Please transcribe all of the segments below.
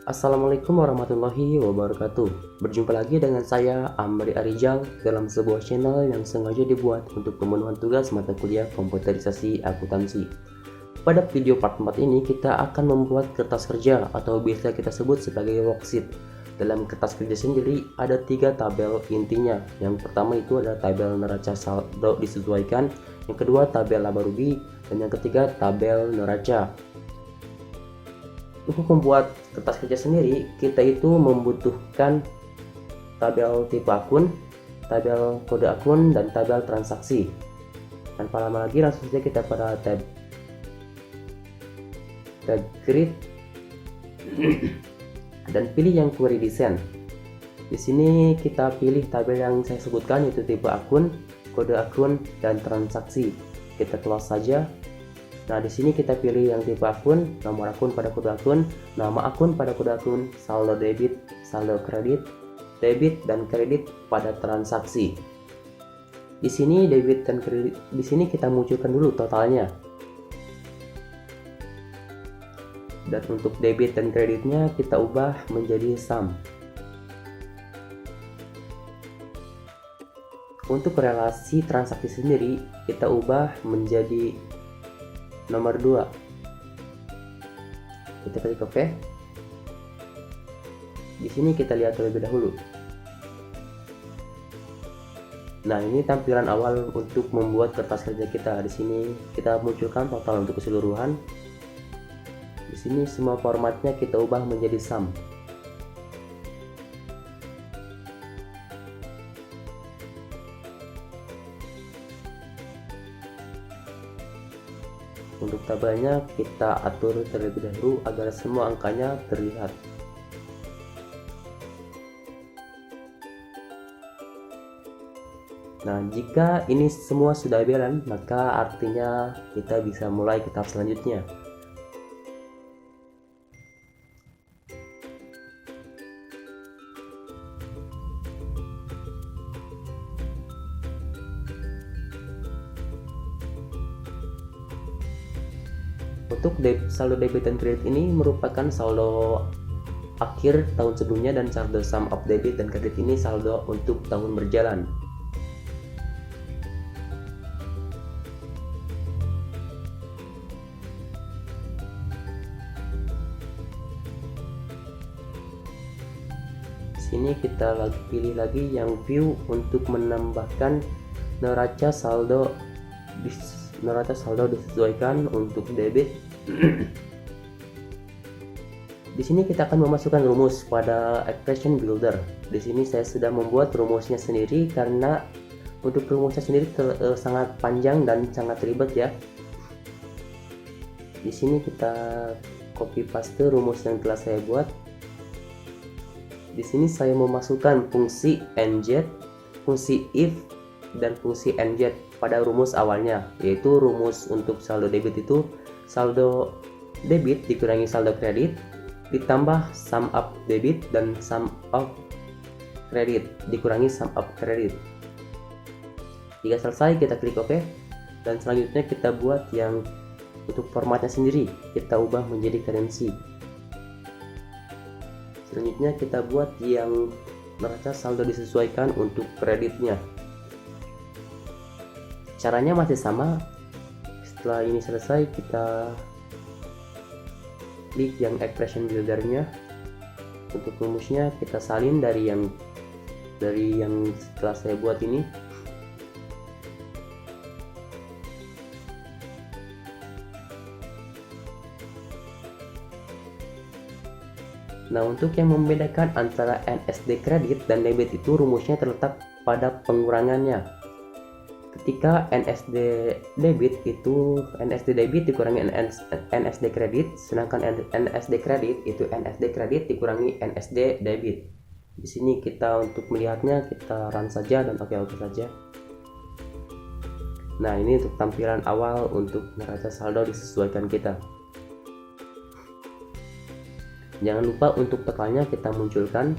Assalamualaikum warahmatullahi wabarakatuh. Berjumpa lagi dengan saya Amri Arijal dalam sebuah channel yang sengaja dibuat untuk pemenuhan tugas mata kuliah komputerisasi akuntansi. Pada video part 4 ini kita akan membuat kertas kerja atau biasa kita sebut sebagai worksheet. Dalam kertas kerja sendiri ada 3 tabel intinya. Yang pertama itu adalah tabel neraca saldo disesuaikan, yang kedua tabel laba rugi, dan yang ketiga tabel neraca. Untuk membuat kertas kerja sendiri, kita itu membutuhkan tabel tipe akun, tabel kode akun, dan tabel transaksi. Tanpa lama lagi, langsung saja kita pada tab grid dan pilih yang query design. Di sini kita pilih tabel yang saya sebutkan, yaitu tipe akun, kode akun, dan transaksi. Kita close saja. Nah, di sini kita pilih yang tipe akun, nomor akun pada kode akun, nama akun pada kode akun, saldo debit, saldo kredit, debit dan kredit pada transaksi. Di sini debit dan kredit, di sini kita munculkan dulu totalnya. Dan untuk debit dan kreditnya kita ubah menjadi sum. Untuk relasi transaksi sendiri kita ubah menjadi nomor 2. Kita klik OK. Di sini kita lihat terlebih dahulu. Nah, ini tampilan awal untuk membuat kertas kerja kita. Di sini kita munculkan total untuk keseluruhan. Di sini semua formatnya kita ubah menjadi sum. Untuk tabelnya kita atur terlebih dahulu agar semua angkanya terlihat. Nah, jika ini semua sudah balance, maka artinya kita bisa mulai ke tahap selanjutnya. Untuk saldo debit dan kredit ini merupakan saldo akhir tahun sebelumnya, dan saldo sum of debit dan kredit ini saldo untuk tahun berjalan. Di sini kita pilih lagi yang view untuk menambahkan neraca saldo disesuaikan untuk debit. Di sini kita akan memasukkan rumus pada expression builder. Di sini saya sudah membuat rumusnya sendiri karena untuk rumusnya sendiri sangat panjang dan sangat ribet ya. Di sini kita copy paste rumus yang telah saya buat. Di sini saya memasukkan fungsi nz, fungsi if, dan fungsi nz pada rumus awalnya, yaitu rumus untuk saldo debit itu saldo debit dikurangi saldo kredit ditambah sum of debit dan sum of kredit dikurangi sum of kredit. Jika selesai kita klik OK, dan selanjutnya kita buat yang untuk formatnya sendiri, kita ubah menjadi currency. Selanjutnya kita buat yang neraca saldo disesuaikan untuk kreditnya. Caranya masih sama. Setelah ini selesai, kita klik yang expression buildernya. Untuk rumusnya kita salin dari yang setelah saya buat ini. Nah, untuk yang membedakan antara NSD kredit dan debit itu rumusnya terletak pada pengurangannya. Ketika NSD debit dikurangi NSD kredit, sedangkan NSD kredit itu NSD kredit dikurangi NSD debit. Di sini kita untuk melihatnya kita run saja dan oke saja. Nah, ini untuk tampilan awal untuk neraca saldo disesuaikan kita. Jangan lupa untuk totalnya kita munculkan.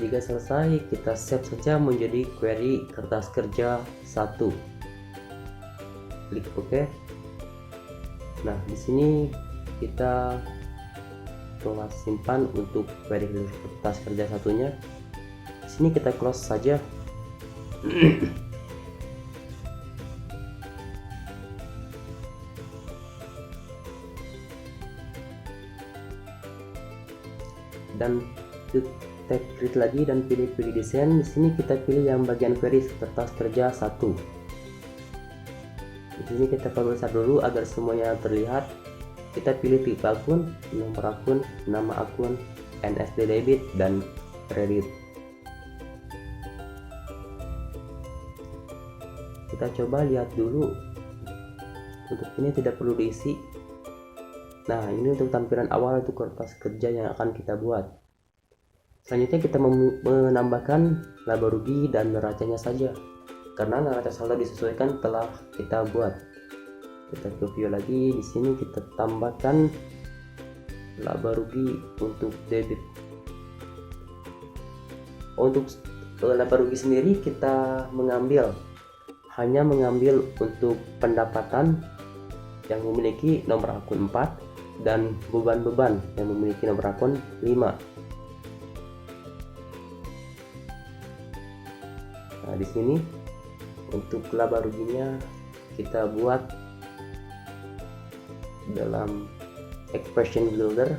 Jika selesai, kita save saja menjadi query kertas kerja 1. Klik OK. Nah, di sini kita telah simpan untuk query kertas kerja satunya. Di sini kita close saja. Dan tab create lagi dan pilih desain. Di sini kita pilih yang bagian query kertas kerja 1. Di sini kita perbesar dulu agar semuanya terlihat. Kita pilih tipe akun, nomor akun, nama akun, NSD debit dan kredit. Kita coba lihat dulu. Untuk ini tidak perlu diisi. Nah, ini untuk tampilan awal itu kertas kerja yang akan kita buat. Selanjutnya kita menambahkan laba rugi dan neracanya saja, karena neraca saldo disesuaikan telah kita buat. Kita ke view lagi, di sini kita tambahkan laba rugi untuk debit. Untuk laba rugi sendiri kita hanya mengambil untuk pendapatan yang memiliki nomor akun 4 dan beban-beban yang memiliki nomor akun 5. Nah, di sini untuk laba ruginya kita buat dalam expression builder.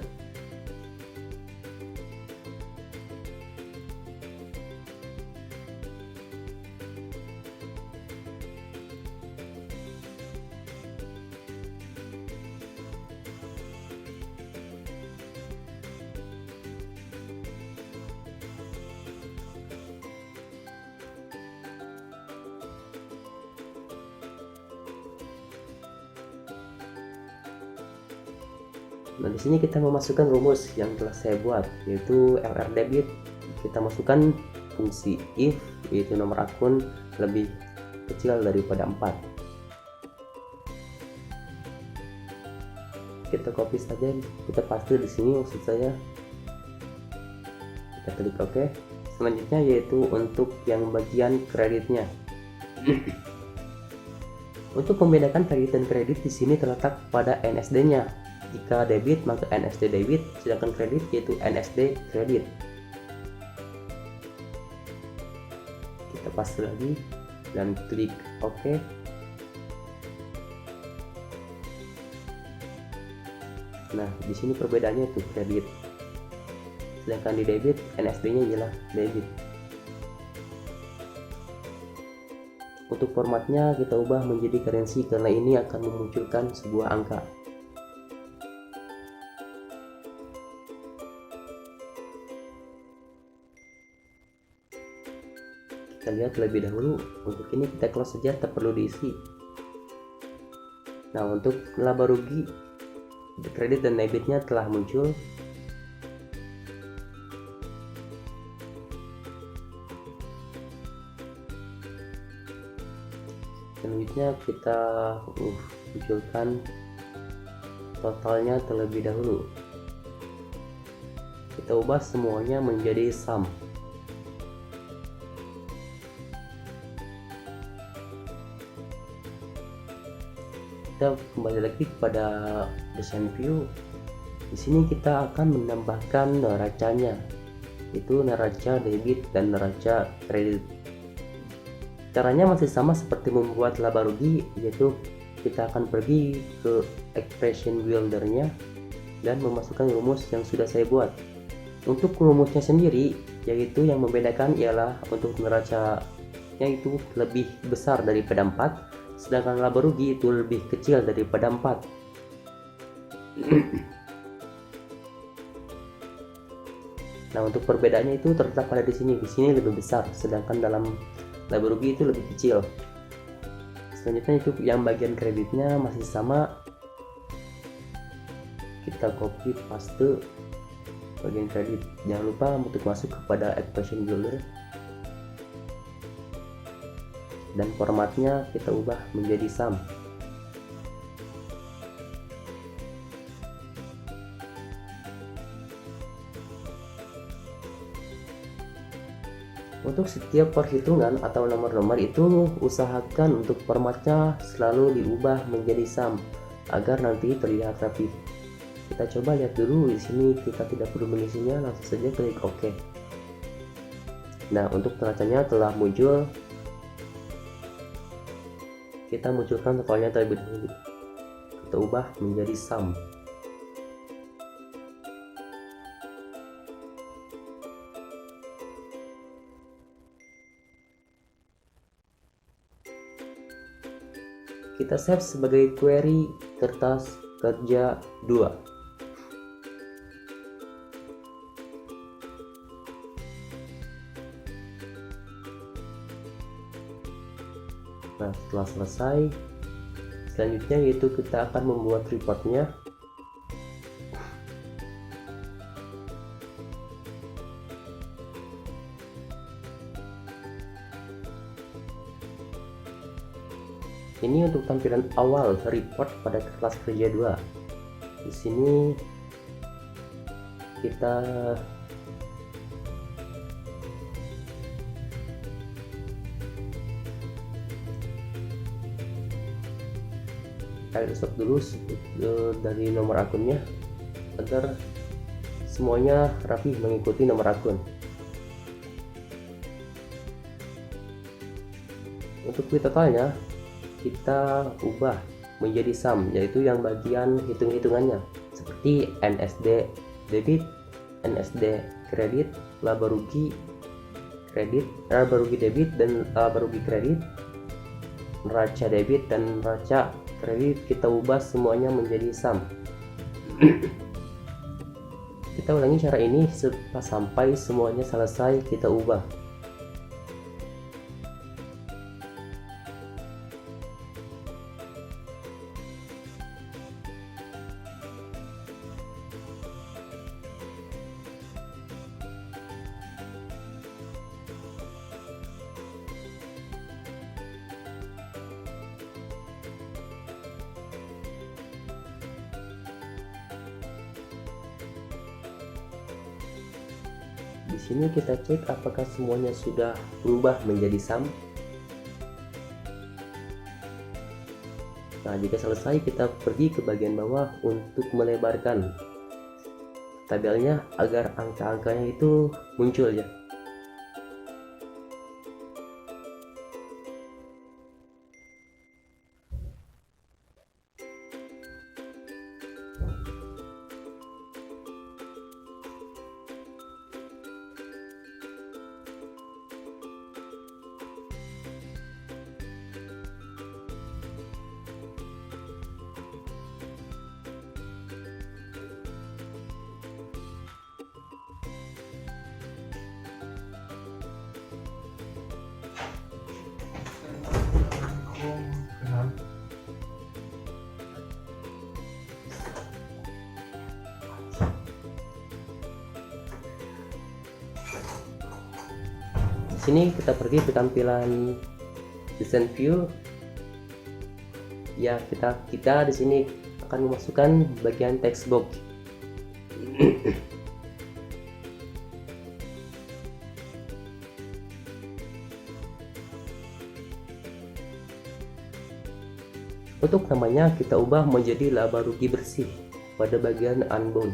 Nah, di sini kita memasukkan rumus yang telah saya buat, yaitu LR debit. Kita masukkan fungsi if, yaitu nomor akun lebih kecil daripada 4. Kita copy saja, kita paste di sini maksud saya. Kita klik OK. Selanjutnya yaitu untuk yang bagian kreditnya. Untuk membedakan kredit dan kredit di sini terletak pada NSD-nya. Jika debit maka NSD debit, sedangkan kredit yaitu NSD kredit. Kita paste lagi dan klik OK. Nah, di sini perbedaannya itu kredit, sedangkan di debit NSD-nya ialah debit. Untuk formatnya kita ubah menjadi currency karena ini akan memunculkan sebuah angka. Kita lihat terlebih dahulu. Untuk ini kita close saja, tak perlu diisi. Nah, untuk laba rugi kredit dan debitnya telah muncul. Selanjutnya kita munculkan totalnya terlebih dahulu. Kita ubah semuanya menjadi sum. Kita kembali lagi kepada desain view. Di sini kita akan menambahkan neracanya, itu neraca debit dan neraca kredit. Caranya masih sama seperti membuat laba rugi, yaitu kita akan pergi ke expression builder-nya dan memasukkan rumus yang sudah saya buat. Untuk rumusnya sendiri, yaitu yang membedakan ialah untuk neracanya itu lebih besar daripada 4, sedangkan laba rugi itu lebih kecil daripada 4. Nah, untuk perbedaannya itu terletak pada di sini. Di sini lebih besar, sedangkan dalam laba rugi itu lebih kecil. Selanjutnya itu yang bagian kreditnya masih sama. Kita copy paste bagian kredit. Jangan lupa untuk masuk kepada expression builder. Dan formatnya kita ubah menjadi sum. Untuk setiap perhitungan atau nomor-nomor itu, usahakan untuk formatnya selalu diubah menjadi sum agar nanti terlihat rapi. Kita coba lihat dulu. Di sini kita tidak perlu mengisinya, langsung saja klik OK. Nah, untuk neracanya telah muncul. Kita munculkan totalnya terlebih dahulu. Kita ubah menjadi sum. Kita save sebagai query kertas kerja 2. Nah, setelah selesai, selanjutnya yaitu kita akan membuat reportnya. Ini untuk tampilan awal report pada kelas kerja 2. Di sini kita stop dulu dari nomor akunnya agar semuanya rapi mengikuti nomor akun. Untuk totalnya kita ubah menjadi sum, yaitu yang bagian hitung-hitungannya seperti NSD debit, NSD kredit, laba rugi kredit, laba rugi debit dan laba rugi kredit, neraca debit dan neraca kredit. Kita ubah semuanya menjadi sum. Kita ulangi cara ini sampai semuanya selesai kita ubah. Di sini kita cek apakah semuanya sudah berubah menjadi sum. Nah, jika selesai kita pergi ke bagian bawah untuk melebarkan tabelnya agar angka-angkanya itu muncul ya. Di sini kita pergi ke tampilan design view. Ya, kita di sini akan memasukkan bagian text box. Untuk namanya kita ubah menjadi laba rugi bersih pada bagian unbound.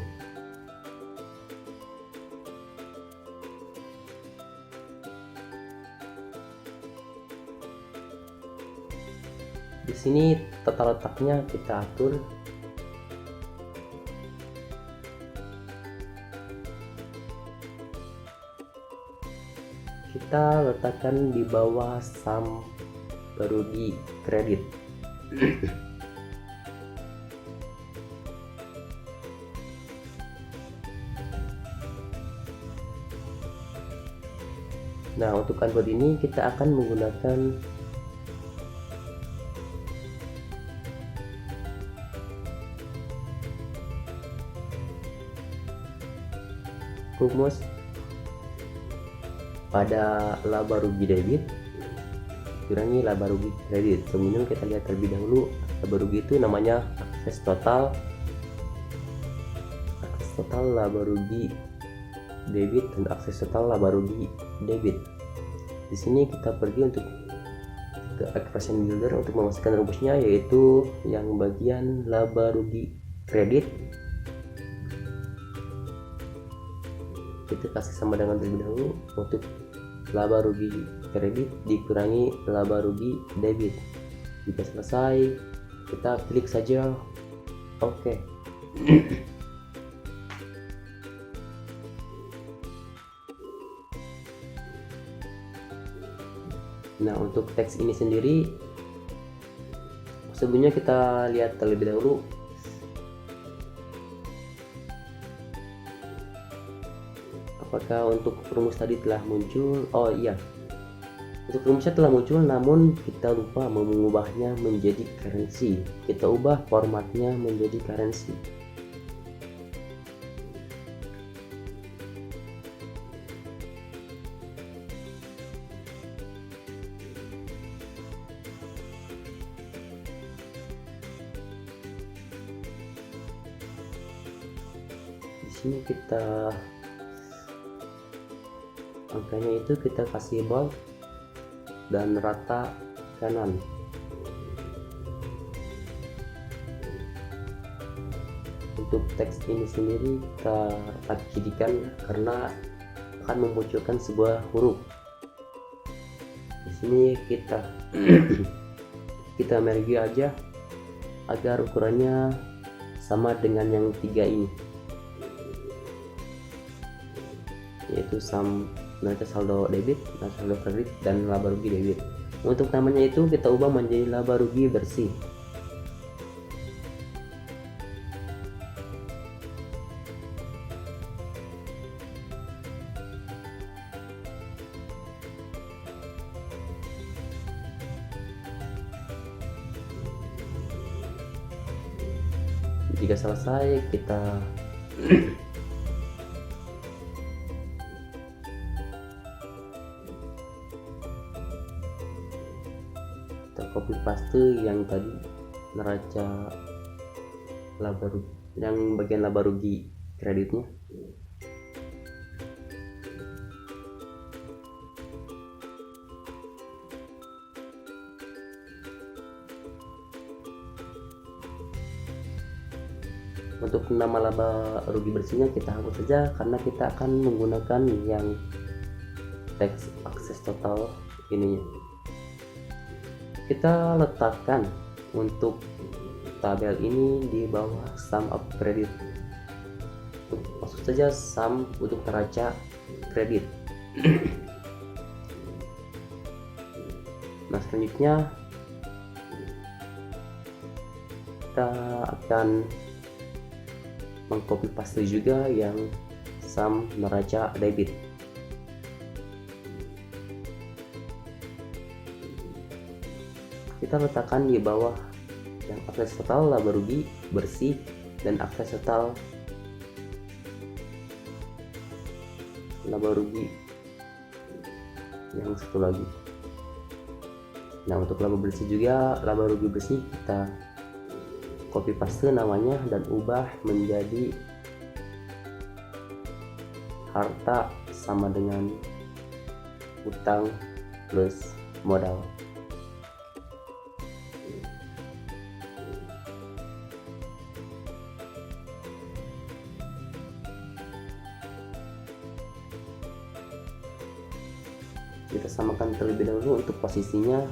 Di sini tata letaknya kita atur. Kita letakkan di bawah sum rugi kredit. Nah, untuk unbound ini kita akan menggunakan rumus pada laba rugi debit kurangi laba rugi kredit. Sebelumnya kita lihat terlebih dahulu laba rugi itu namanya akses total laba rugi debit dan akses total laba rugi debit. Di sini kita pergi untuk ke expression builder untuk memasukkan rumusnya, yaitu yang bagian laba rugi kredit. Kita kasih sama dengan terlebih dahulu untuk laba rugi kredit dikurangi laba rugi debit. Jika selesai, kita klik saja OK. Nah, untuk teks ini sendiri sebelumnya kita lihat terlebih dahulu apakah untuk rumus tadi telah muncul. Oh iya, untuk rumusnya telah muncul, namun kita lupa mengubahnya menjadi currency. Kita ubah formatnya menjadi currency. Di sini kita angkanya itu kita kasih bold dan rata kanan. Untuk teks ini sendiri kita kirikan karena akan memunculkan sebuah huruf. Di sini kita merge aja agar ukurannya sama dengan yang 3 ini, yaitu neraca saldo debit, neraca saldo kredit, dan laba rugi debit. Untuk namanya itu kita ubah menjadi laba rugi bersih. Jika selesai, kita copy paste yang tadi neraca laba rugi, yang bagian laba rugi kreditnya. Untuk nama laba rugi bersihnya kita hapus saja karena kita akan menggunakan yang teks akses total ininya. Kita letakkan untuk tabel ini di bawah sum of credit. Masuk saja sum untuk neraca kredit. Nah, selanjutnya kita akan mengcopy paste juga yang sum neraca debit. Kita letakkan di bawah yang akses total laba rugi bersih dan akses total laba rugi yang satu lagi. Nah, untuk laba bersih juga, laba rugi bersih kita copy paste namanya dan ubah menjadi harta sama dengan utang plus modal. Kita samakan terlebih dahulu untuk posisinya.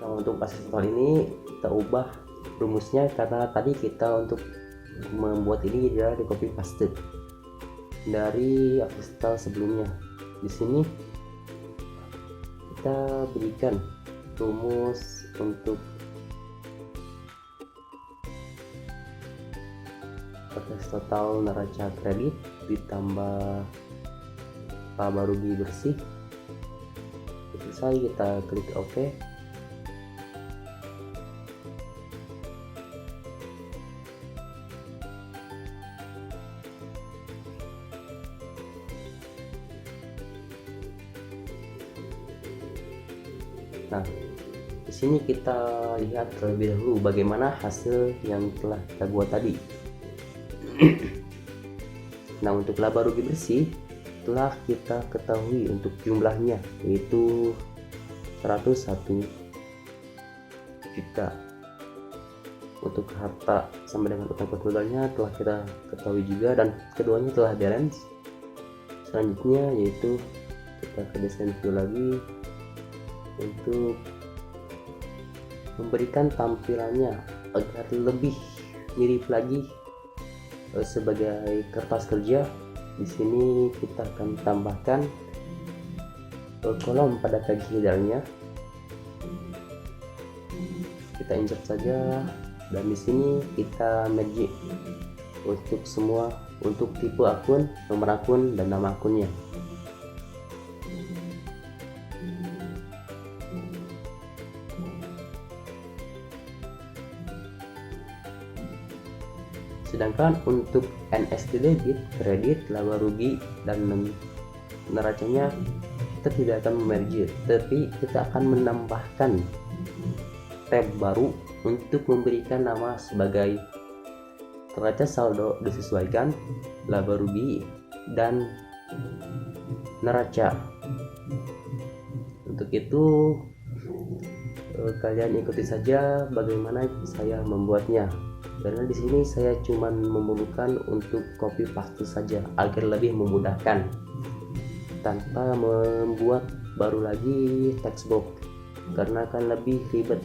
Nah, untuk akses total ini kita ubah rumusnya karena tadi kita untuk membuat ini adalah di copy paste dari akses total sebelumnya. Di sini kita berikan rumus untuk atas total neraca kredit ditambah laba rugi bersih. Selesai, kita klik OK. Nah, di sini kita lihat terlebih dahulu bagaimana hasil yang telah kita buat tadi. Nah, untuk laba rugi bersih telah kita ketahui untuk jumlahnya, yaitu 101 juta. Untuk harta sama dengan utang konvensionalnya telah kita ketahui juga, dan keduanya telah balance. Selanjutnya yaitu kita ke desain view lagi untuk memberikan tampilannya agar lebih mirip lagi sebagai kertas kerja. Di sini kita akan tambahkan kolom pada tagih headernya. Kita insert saja, dan di sini kita magic untuk semua, untuk tipe akun, nomor akun, dan nama akunnya. Sedangkan untuk NST debit, kredit, laba rugi, dan neracanya kita tidak akan memerge, tapi kita akan menambahkan tab baru untuk memberikan nama sebagai neraca saldo disesuaikan, laba rugi, dan neraca. Untuk itu kalian ikuti saja bagaimana saya membuatnya, karena di sini saya cuma memerlukan untuk copy paste saja agar lebih memudahkan tanpa membuat baru lagi text box, karena akan lebih ribet.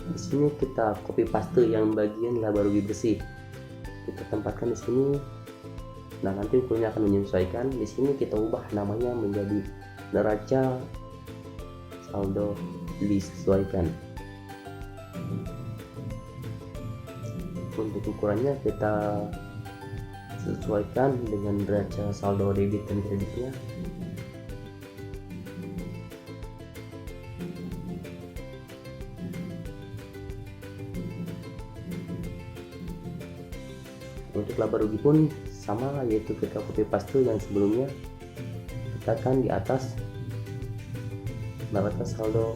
Di sini kita copy paste yang bagian laba rugi bersih, kita tempatkan di sini. Nah, nanti ukurnya akan menyesuaikan. Di sini kita ubah namanya menjadi neraca saldo disesuaikan. Untuk ukurannya kita sesuaikan dengan neraca saldo debit dan kreditnya. Untuk laba rugi pun sama, yaitu kita copy paste yang sebelumnya, letakkan di atas neraca saldo,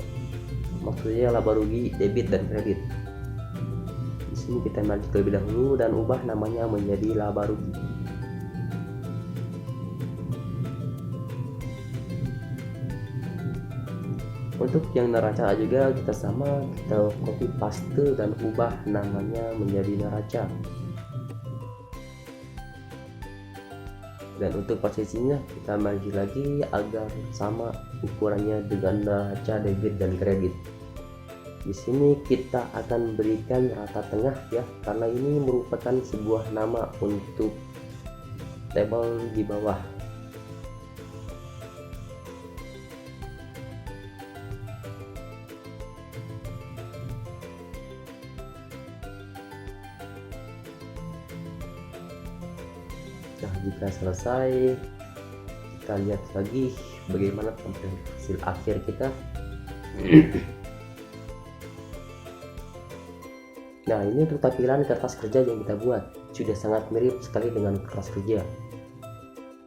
maksudnya laba rugi debit dan kredit. Di sini kita merge terlebih dahulu dan ubah namanya menjadi laba rugi. Untuk yang neraca juga kita sama, kita copy paste dan ubah namanya menjadi neraca. Dan untuk posisinya kita merge lagi agar sama ukurannya dengan neraca debit dan kredit. Di sini kita akan berikan rata tengah ya, karena ini merupakan sebuah nama untuk tabel di bawah. Nah, jika selesai, kita lihat lagi bagaimana tampilan hasil akhir kita. Nah, ini untuk tampilan kertas kerja yang kita buat, sudah sangat mirip sekali dengan kertas kerja.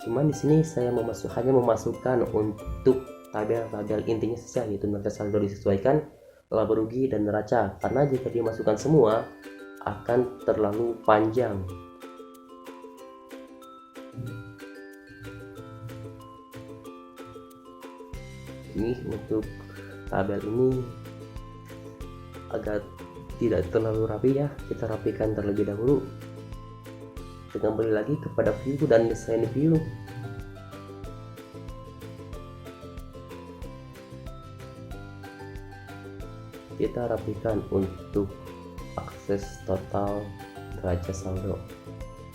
Cuman di sini saya hanya memasukkan untuk tabel-tabel intinya saja, yaitu neraca saldo disesuaikan, laba rugi, dan neraca. Karena jika dimasukkan semua akan terlalu panjang. Ini untuk tabel ini agak tidak terlalu rapi ya, kita rapikan terlebih dahulu. Kita kembali lagi kepada view dan desain view. Kita rapikan untuk akses total neraca saldo,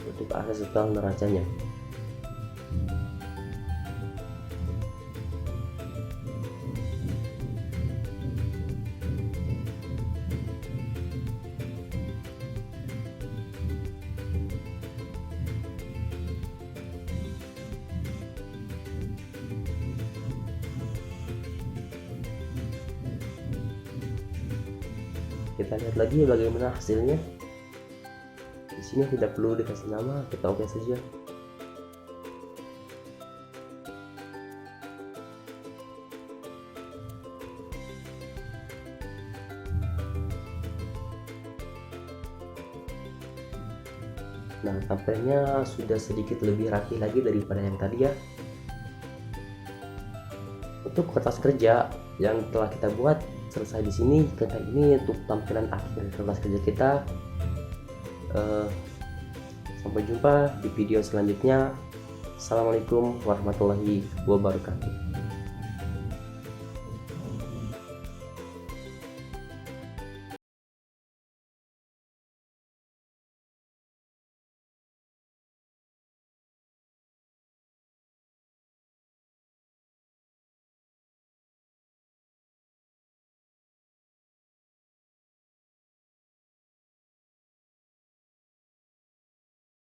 untuk akses total neracanya. Kita lihat lagi bagaimana hasilnya. Di sini tidak perlu dikasih nama, kita oke saja. Nah, tampilnya sudah sedikit lebih rapi lagi daripada yang tadi ya. Untuk kertas kerja yang telah kita buat selesai di sini. Kita ini untuk tampilan akhir kertas kerja kita. Sampai jumpa di video selanjutnya. Assalamualaikum warahmatullahi wabarakatuh.